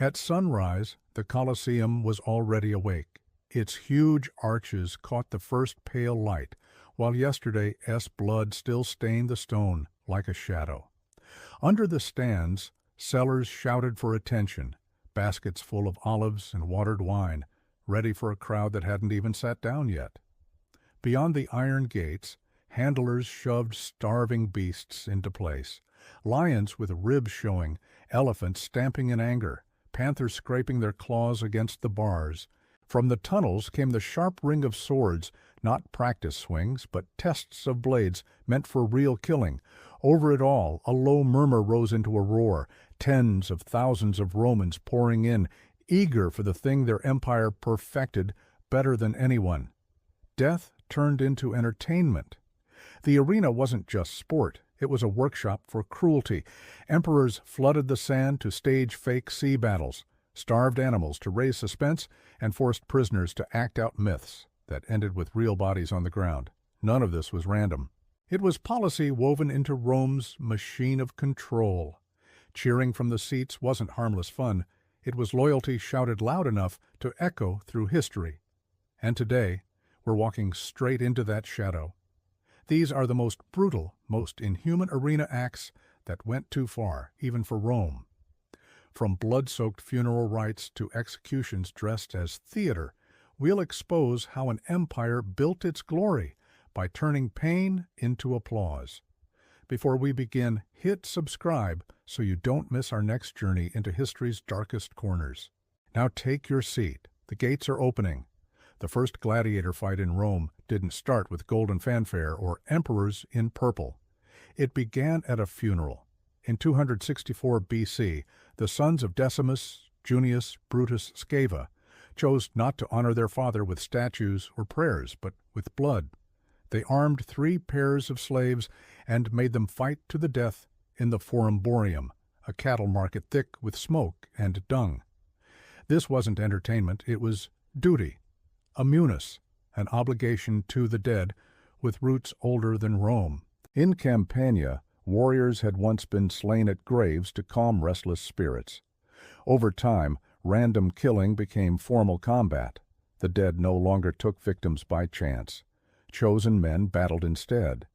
At sunrise, the Colosseum was already awake. Its huge arches caught the first pale light, while yesterday's blood still stained the stone like a shadow. Under the stands, sellers shouted for attention, baskets full of olives and watered wine, ready for a crowd that hadn't even sat down yet. Beyond the iron gates, handlers shoved starving beasts into place. Lions with ribs showing, elephants stamping in anger, panthers scraping their claws against the bars. From the tunnels came the sharp ring of swords, not practice swings, but tests of blades meant for real killing. Over it all, a low murmur rose into a roar, tens of thousands of Romans pouring in, eager for the thing their empire perfected better than anyone. Death turned into entertainment. The arena wasn't just sport, it was a workshop for cruelty. Emperors flooded the sand to stage fake sea battles, starved animals to raise suspense, and forced prisoners to act out myths that ended with real bodies on the ground. None of this was random. It was policy woven into Rome's machine of control. Cheering from the seats wasn't harmless fun. It was loyalty shouted loud enough to echo through history. And today, we're walking straight into that shadow. These are the most brutal, most inhuman arena acts that went too far, even for Rome. From blood-soaked funeral rites to executions dressed as theater, we'll expose how an empire built its glory by turning pain into applause. Before we begin, hit subscribe so you don't miss our next journey into history's darkest corners. Now take your seat. The gates are opening. The first gladiator fight in Rome didn't start with golden fanfare or emperors in purple. It began at a funeral. In 264 BC, the sons of Decimus, Junius, Brutus, Sceva chose not to honor their father with statues or prayers, but with blood. They armed 3 pairs of slaves and made them fight to the death in the Forum Boarium, a cattle market thick with smoke and dung. This wasn't entertainment, it was duty, a munus, an obligation to the dead with roots older than Rome. In Campania, warriors had once been slain at graves to calm restless spirits. Over time, random killing became formal combat. The dead no longer took victims by chance. Chosen men battled instead.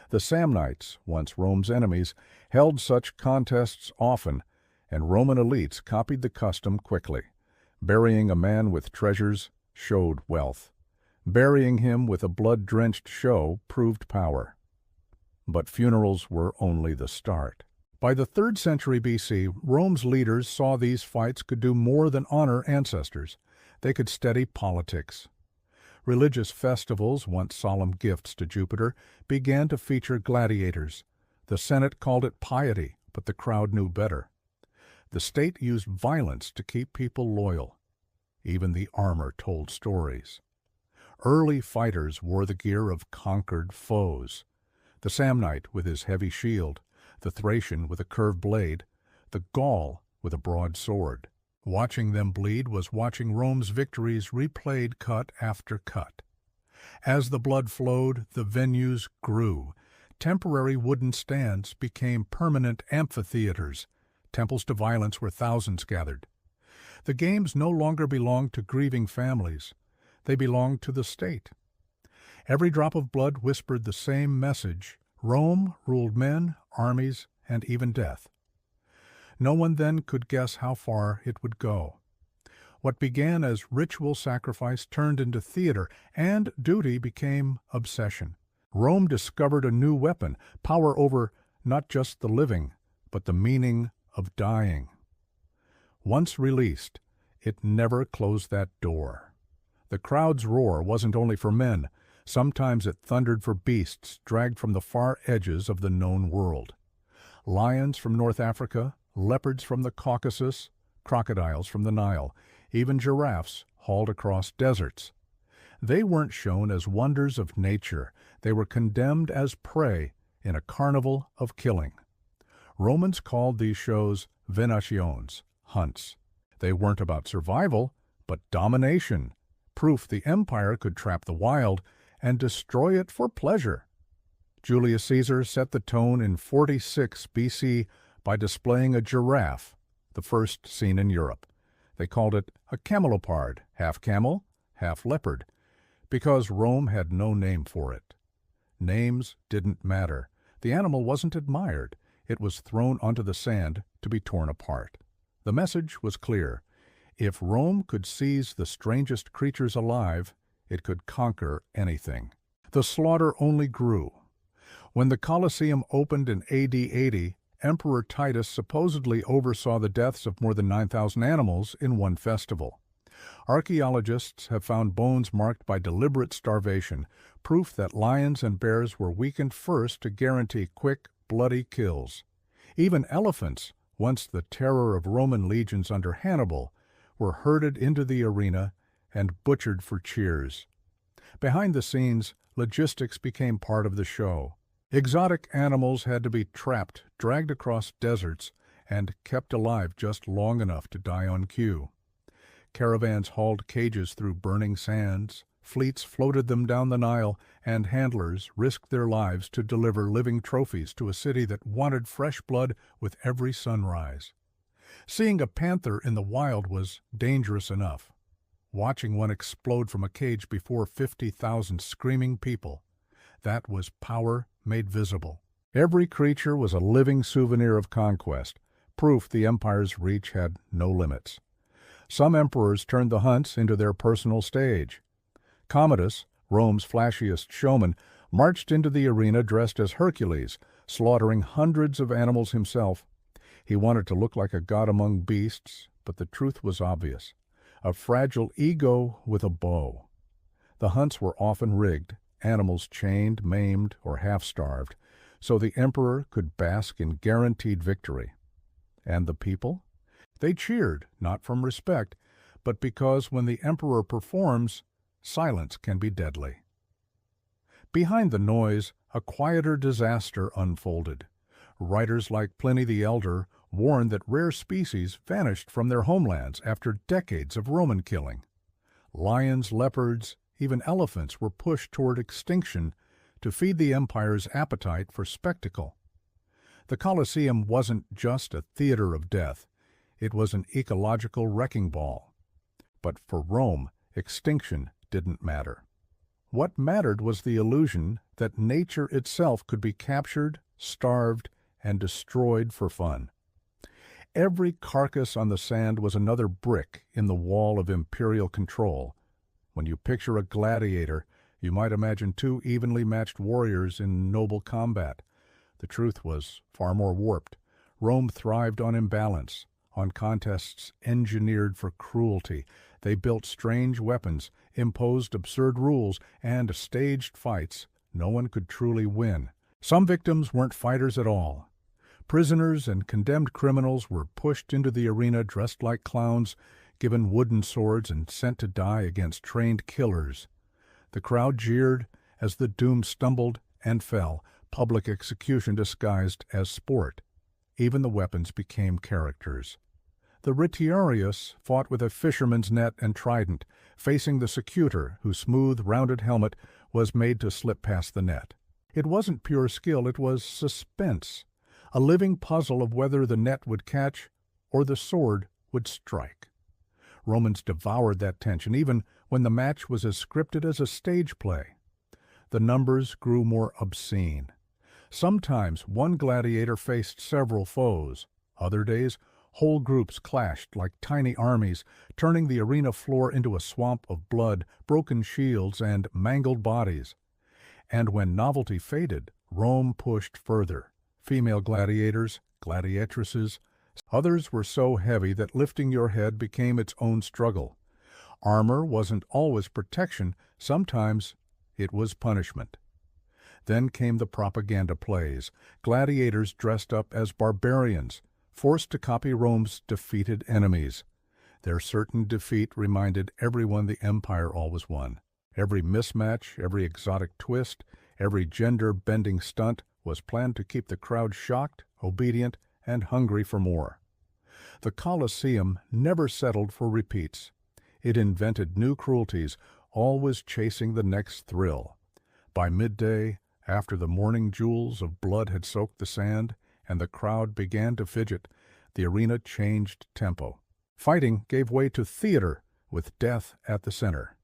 The Samnites, once Rome's enemies, held such contests often, and Roman elites copied the custom quickly. Burying a man with treasures showed wealth. Burying him with a blood-drenched show proved power. But funerals were only the start. By the 3rd century BC, Rome's leaders saw these fights could do more than honor ancestors. They could steady politics. Religious festivals, once solemn gifts to Jupiter, began to feature gladiators. The Senate called it piety, but the crowd knew better. The state used violence to keep people loyal. Even the armor told stories. Early fighters wore the gear of conquered foes. The Samnite with his heavy shield, the Thracian with a curved blade, the Gaul with a broad sword. Watching them bleed was watching Rome's victories replayed cut after cut. As the blood flowed, the venues grew. Temporary wooden stands became permanent amphitheaters, temples to violence where thousands gathered. The games no longer belonged to grieving families. They belonged to the state. Every drop of blood whispered the same message. Rome ruled men, armies, and even death. No one then could guess how far it would go. What began as ritual sacrifice turned into theater, and duty became obsession. Rome discovered a new weapon, power over not just the living, but the meaning of dying. Once released, it never closed that door. The crowd's roar wasn't only for men. Sometimes it thundered for beasts dragged from the far edges of the known world. Lions from North Africa, leopards from the Caucasus, crocodiles from the Nile, even giraffes hauled across deserts. They weren't shown as wonders of nature. They were condemned as prey in a carnival of killing. Romans called these shows venations, hunts. They weren't about survival, but domination, proof the empire could trap the wild and destroy it for pleasure. Julius Caesar set the tone in 46 BC by displaying a giraffe, the first seen in Europe. They called it a camelopard, half camel, half leopard, because Rome had no name for it. Names didn't matter. The animal wasn't admired. It was thrown onto the sand to be torn apart. The message was clear. If Rome could seize the strangest creatures alive, it could conquer anything. The slaughter only grew. When the Colosseum opened in AD 80, Emperor Titus supposedly oversaw the deaths of more than 9,000 animals in one festival. Archaeologists have found bones marked by deliberate starvation, proof that lions and bears were weakened first to guarantee quick, bloody kills. Even elephants, once the terror of Roman legions under Hannibal, were herded into the arena and butchered for cheers. Behind the scenes, logistics became part of the show. Exotic animals had to be trapped, dragged across deserts, and kept alive just long enough to die on cue. Caravans hauled cages through burning sands, fleets floated them down the Nile, and handlers risked their lives to deliver living trophies to a city that wanted fresh blood with every sunrise. Seeing a panther in the wild was dangerous enough. Watching one explode from a cage before 50,000 screaming people, that was power made visible. Every creature was a living souvenir of conquest, proof the empire's reach had no limits. Some emperors turned the hunts into their personal stage. Commodus, Rome's flashiest showman, marched into the arena dressed as Hercules, slaughtering hundreds of animals himself. He wanted to look like a god among beasts, but the truth was obvious. A fragile ego with a bow. The hunts were often rigged, animals chained, maimed, or half-starved, so the emperor could bask in guaranteed victory. And the people? They cheered, not from respect, but because when the emperor performs, silence can be deadly. Behind the noise, a quieter disaster unfolded. Writers like Pliny the Elder warned that rare species vanished from their homelands after decades of Roman killing. Lions, leopards, even elephants were pushed toward extinction to feed the empire's appetite for spectacle. The Colosseum wasn't just a theater of death. It was an ecological wrecking ball. But for Rome, extinction didn't matter. What mattered was the illusion that nature itself could be captured, starved, and destroyed for fun. Every carcass on the sand was another brick in the wall of imperial control. When you picture a gladiator, you might imagine two evenly matched warriors in noble combat. The truth was far more warped. Rome thrived on imbalance, on contests engineered for cruelty. They built strange weapons, imposed absurd rules, and staged fights no one could truly win. Some victims weren't fighters at all. Prisoners and condemned criminals were pushed into the arena dressed like clowns, given wooden swords, and sent to die against trained killers. The crowd jeered as the doomed stumbled and fell, public execution disguised as sport. Even the weapons became characters. The retiarius fought with a fisherman's net and trident, facing the secutor, whose smooth, rounded helmet was made to slip past the net. It wasn't pure skill, it was suspense, a living puzzle of whether the net would catch or the sword would strike. Romans devoured that tension, even when the match was as scripted as a stage play. The numbers grew more obscene. Sometimes one gladiator faced several foes. Other days, whole groups clashed like tiny armies, turning the arena floor into a swamp of blood, broken shields, and mangled bodies. And when novelty faded, Rome pushed further. Female gladiators, gladiatresses. Others were so heavy that lifting your head became its own struggle. Armor wasn't always protection, sometimes it was punishment. Then came the propaganda plays, gladiators dressed up as barbarians, forced to copy Rome's defeated enemies. Their certain defeat reminded everyone the empire always won. Every mismatch, every exotic twist, every gender-bending stunt was planned to keep the crowd shocked, obedient, and hungry for more. The Colosseum never settled for repeats. It invented new cruelties, always chasing the next thrill. By midday, after the morning jewels of blood had soaked the sand, and the crowd began to fidget, the arena changed tempo. Fighting gave way to theater, with death at the center.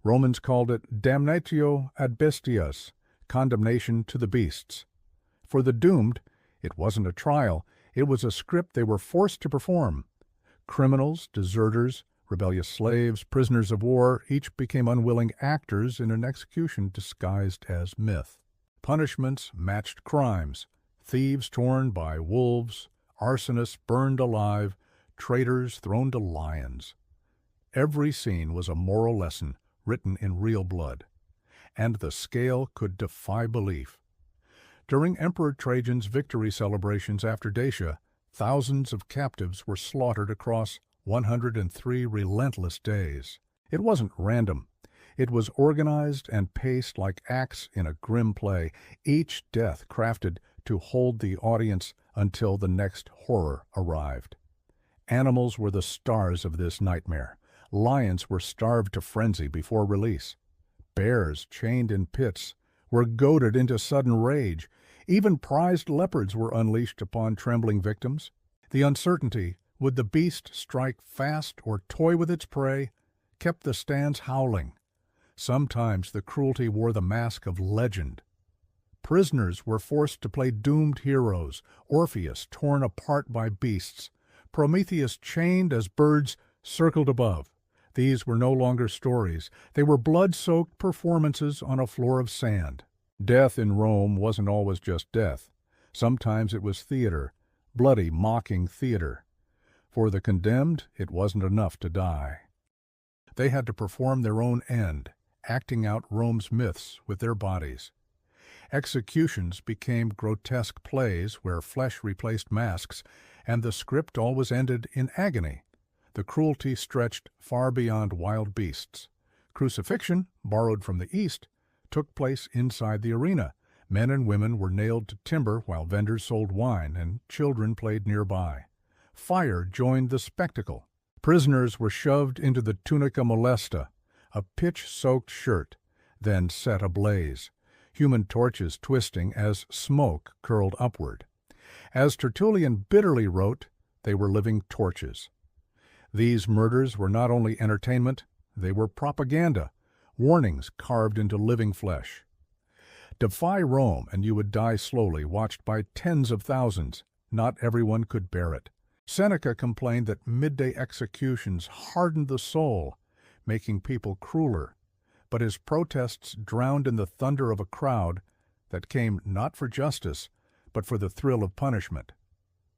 Romans called it damnatio ad bestias, condemnation to the beasts. For the doomed, it wasn't a trial, it was a script they were forced to perform. Criminals, deserters, rebellious slaves, prisoners of war, each became unwilling actors in an execution disguised as myth. Punishments matched crimes. Thieves torn by wolves, arsonists burned alive, traitors thrown to lions. Every scene was a moral lesson written in real blood, and the scale could defy belief. During Emperor Trajan's victory celebrations after Dacia, thousands of captives were slaughtered across 103 relentless days. It wasn't random. It was organized and paced like acts in a grim play, each death crafted to hold the audience until the next horror arrived. Animals were the stars of this nightmare. Lions were starved to frenzy before release. Bears, chained in pits, were goaded into sudden rage. Even prized leopards were unleashed upon trembling victims. The uncertainty, would the beast strike fast or toy with its prey, kept the stands howling. Sometimes the cruelty wore the mask of legend. Prisoners were forced to play doomed heroes, Orpheus torn apart by beasts, Prometheus chained as birds circled above. These were no longer stories. They were blood-soaked performances on a floor of sand. Death in Rome wasn't always just death. Sometimes it was theater, bloody, mocking theater. For the condemned, it wasn't enough to die. They had to perform their own end, acting out Rome's myths with their bodies. Executions became grotesque plays where flesh replaced masks, and the script always ended in agony. The cruelty stretched far beyond wild beasts. Crucifixion, borrowed from the East, took place inside the arena. Men and women were nailed to timber while vendors sold wine, and children played nearby. Fire joined the spectacle. Prisoners were shoved into the tunica molesta, a pitch-soaked shirt, then set ablaze, human torches twisting as smoke curled upward. As Tertullian bitterly wrote, they were living torches. These murders were not only entertainment, they were propaganda, warnings carved into living flesh. Defy Rome and you would die slowly, watched by tens of thousands. Not everyone could bear it. Seneca complained that midday executions hardened the soul, making people crueler. But his protests drowned in the thunder of a crowd that came not for justice, but for the thrill of punishment.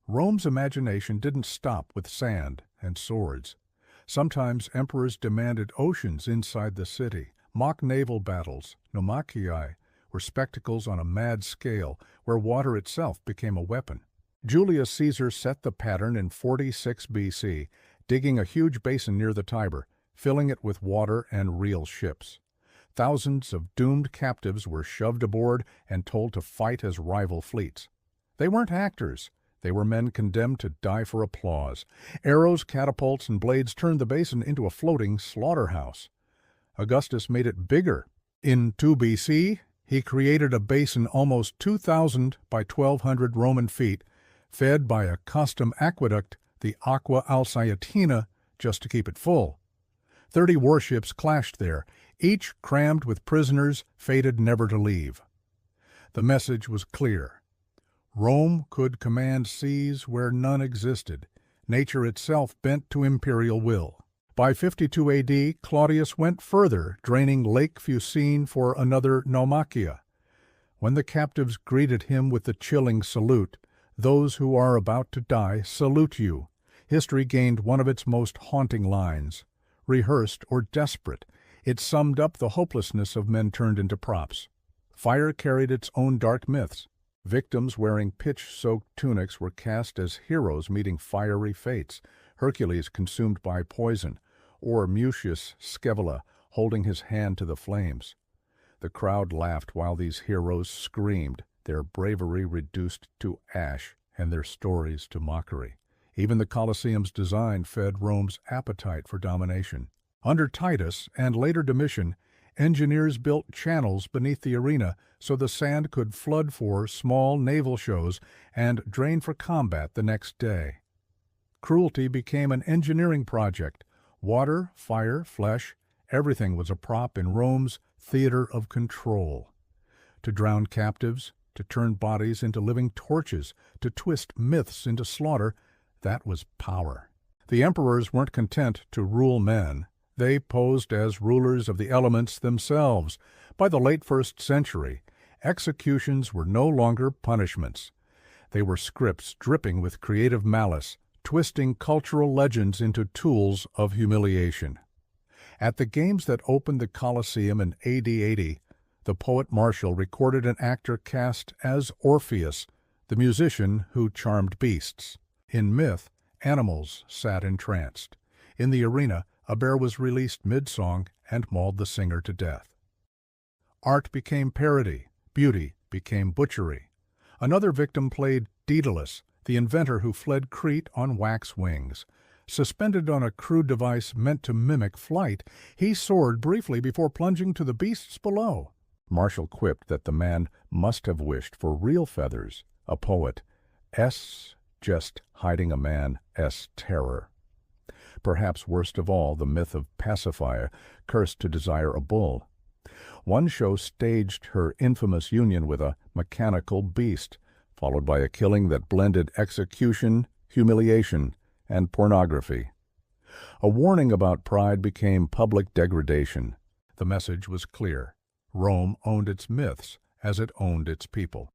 Rome's imagination didn't stop with sand and swords. Sometimes emperors demanded oceans inside the city. Mock naval battles, naumachii, were spectacles on a mad scale where water itself became a weapon. Julius Caesar set the pattern in 46 BC, digging a huge basin near the Tiber, filling it with water and real ships. Thousands of doomed captives were shoved aboard and told to fight as rival fleets. They weren't actors. They were men condemned to die for applause. Arrows, catapults, and blades turned the basin into a floating slaughterhouse. Augustus made it bigger. In 2 BC, he created a basin almost 2,000 by 1,200 Roman feet, fed by a custom aqueduct, the Aqua Alsietina, just to keep it full. 30 warships clashed there, each crammed with prisoners fated never to leave. The message was clear. Rome could command seas where none existed, nature itself bent to imperial will. By 52 AD, Claudius went further, draining Lake Fucine for another Naumachia. When the captives greeted him with the chilling salute, "Those who are about to die salute you," history gained one of its most haunting lines. Rehearsed or desperate, it summed up the hopelessness of men turned into props. Fire carried its own dark myths. Victims wearing pitch-soaked tunics were cast as heroes meeting fiery fates, Hercules consumed by poison, or Mucius Scaevola holding his hand to the flames. The crowd laughed while these heroes screamed, their bravery reduced to ash and their stories to mockery. Even the Colosseum's design fed Rome's appetite for domination. Under Titus and later Domitian, engineers built channels beneath the arena so the sand could flood for small naval shows and drain for combat the next day. Cruelty became an engineering project. Water, fire, flesh, everything was a prop in Rome's theater of control. To drown captives, to turn bodies into living torches, to twist myths into slaughter, that was power. The emperors weren't content to rule men. They posed as rulers of the elements themselves. By the late 1st century, executions were no longer punishments. They were scripts dripping with creative malice, twisting cultural legends into tools of humiliation. At the games that opened the Colosseum in AD 80, the poet Martial recorded an actor cast as Orpheus, the musician who charmed beasts. In myth, animals sat entranced. In the arena, a bear was released mid-song and mauled the singer to death. Art became parody, beauty became butchery. Another victim played Daedalus, the inventor who fled Crete on wax wings. Suspended on a crude device meant to mimic flight, he soared briefly before plunging to the beasts below. Martial quipped that the man must have wished for real feathers, a poet, just hiding a man's terror. Perhaps worst of all, the myth of Pasiphae, cursed to desire a bull. One show staged her infamous union with a mechanical beast, followed by a killing that blended execution, humiliation, and pornography. A warning about pride became public degradation. The message was clear. Rome owned its myths as it owned its people.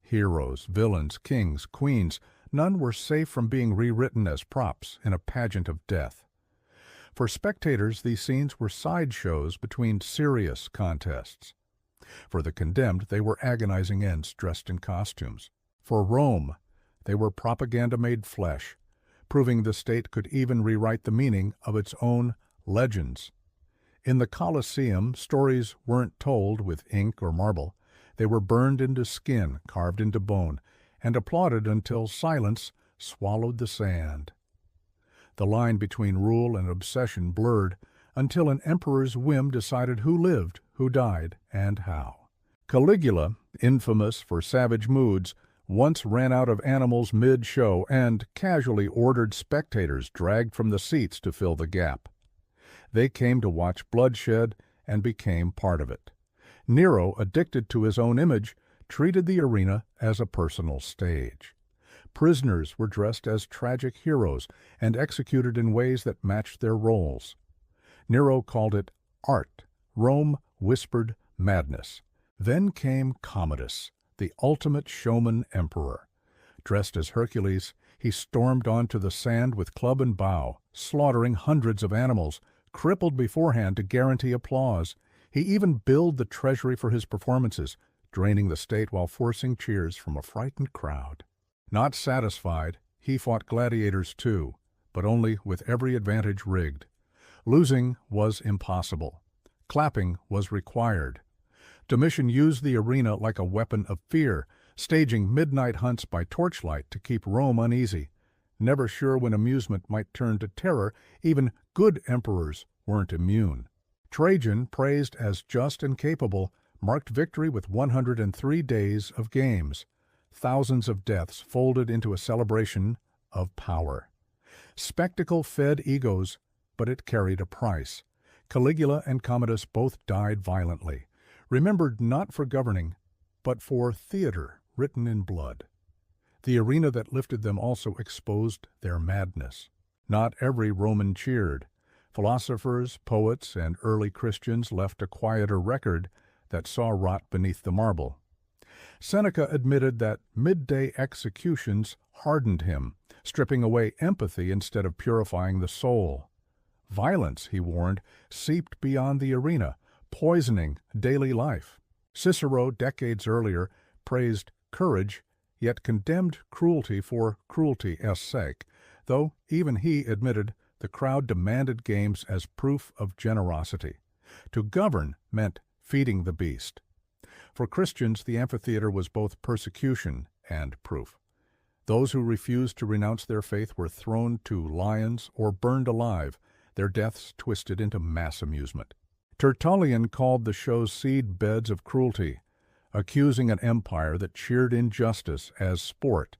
Heroes, villains, kings, queens, none were safe from being rewritten as props in a pageant of death. For spectators, these scenes were sideshows between serious contests. For the condemned, they were agonizing ends dressed in costumes. For Rome, they were propaganda made flesh, proving the state could even rewrite the meaning of its own legends. In the Colosseum, stories weren't told with ink or marble. They were burned into skin, carved into bone, and applauded until silence swallowed the sand. The line between rule and obsession blurred until an emperor's whim decided who lived, who died, and how. Caligula, infamous for savage moods, once ran out of animals mid-show and casually ordered spectators dragged from the seats to fill the gap. They came to watch bloodshed and became part of it. Nero, addicted to his own image, treated the arena as a personal stage. Prisoners were dressed as tragic heroes and executed in ways that matched their roles. Nero called it art. Rome whispered madness. Then came Commodus, the ultimate showman emperor. Dressed as Hercules, he stormed onto the sand with club and bow, slaughtering hundreds of animals, crippled beforehand to guarantee applause. He even billed the treasury for his performances, draining the state while forcing cheers from a frightened crowd. Not satisfied, he fought gladiators too, but only with every advantage rigged. Losing was impossible. Clapping was required. Domitian used the arena like a weapon of fear, staging midnight hunts by torchlight to keep Rome uneasy. Never sure when amusement might turn to terror, even good emperors weren't immune. Trajan, praised as just and capable, marked victory with 103 days of games. Thousands of deaths folded into a celebration of power. Spectacle fed egos, but it carried a price. Caligula and Commodus both died violently, remembered not for governing, but for theater written in blood. The arena that lifted them also exposed their madness. Not every Roman cheered. Philosophers, poets, and early Christians left a quieter record that saw rot beneath the marble. Seneca admitted that midday executions hardened him, stripping away empathy instead of purifying the soul. Violence, he warned, seeped beyond the arena, poisoning daily life. Cicero, decades earlier, praised courage, yet condemned cruelty for cruelty's sake, though even he admitted the crowd demanded games as proof of generosity. To govern meant feeding the beast. For Christians, the amphitheater was both persecution and proof. Those who refused to renounce their faith were thrown to lions or burned alive, their deaths twisted into mass amusement. Tertullian called the show's seed beds of cruelty, accusing an empire that cheered injustice as sport.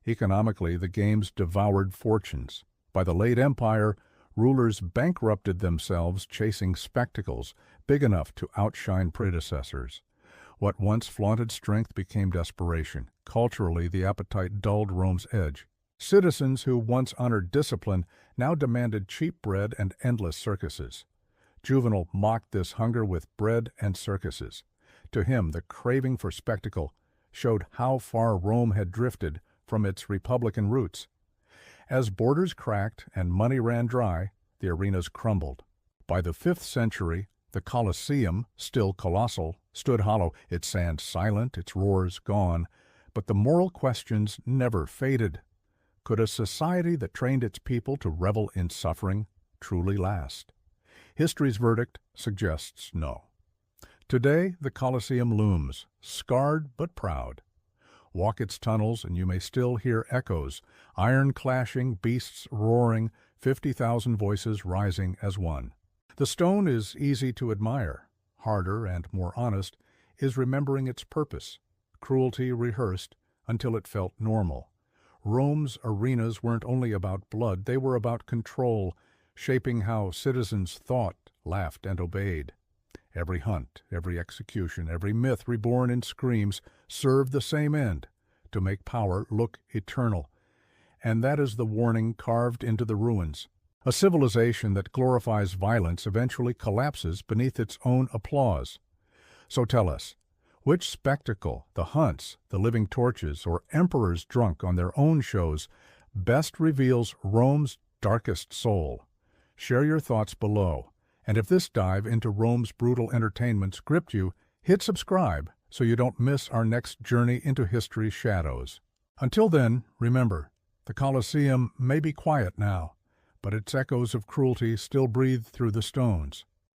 Economically, the games devoured fortunes. By the late Empire, rulers bankrupted themselves chasing spectacles big enough to outshine predecessors. What once flaunted strength became desperation. Culturally, the appetite dulled Rome's edge. Citizens who once honored discipline now demanded cheap bread and endless circuses. Juvenal mocked this hunger with bread and circuses. To him, the craving for spectacle showed how far Rome had drifted from its republican roots. As borders cracked and money ran dry, the arenas crumbled. By the 5th century, the Colosseum, still colossal, stood hollow, its sand silent, its roars gone, but the moral questions never faded. Could a society that trained its people to revel in suffering truly last? History's verdict suggests no. Today, the Colosseum looms, scarred but proud. Walk its tunnels and you may still hear echoes, iron clashing, beasts roaring, 50,000 voices rising as one. The stone is easy to admire. Harder and more honest is remembering its purpose. Cruelty rehearsed until it felt normal. Rome's arenas weren't only about blood, they were about control, shaping how citizens thought, laughed, and obeyed. Every hunt, every execution, every myth reborn in screams served the same end, to make power look eternal. And that is the warning carved into the ruins. A civilization that glorifies violence eventually collapses beneath its own applause. So tell us, which spectacle, the hunts, the living torches, or emperors drunk on their own shows, best reveals Rome's darkest soul? Share your thoughts below. And if this dive into Rome's brutal entertainments gripped you, hit subscribe so you don't miss our next journey into history's shadows. Until then, remember, the Colosseum may be quiet now, but its echoes of cruelty still breathe through the stones.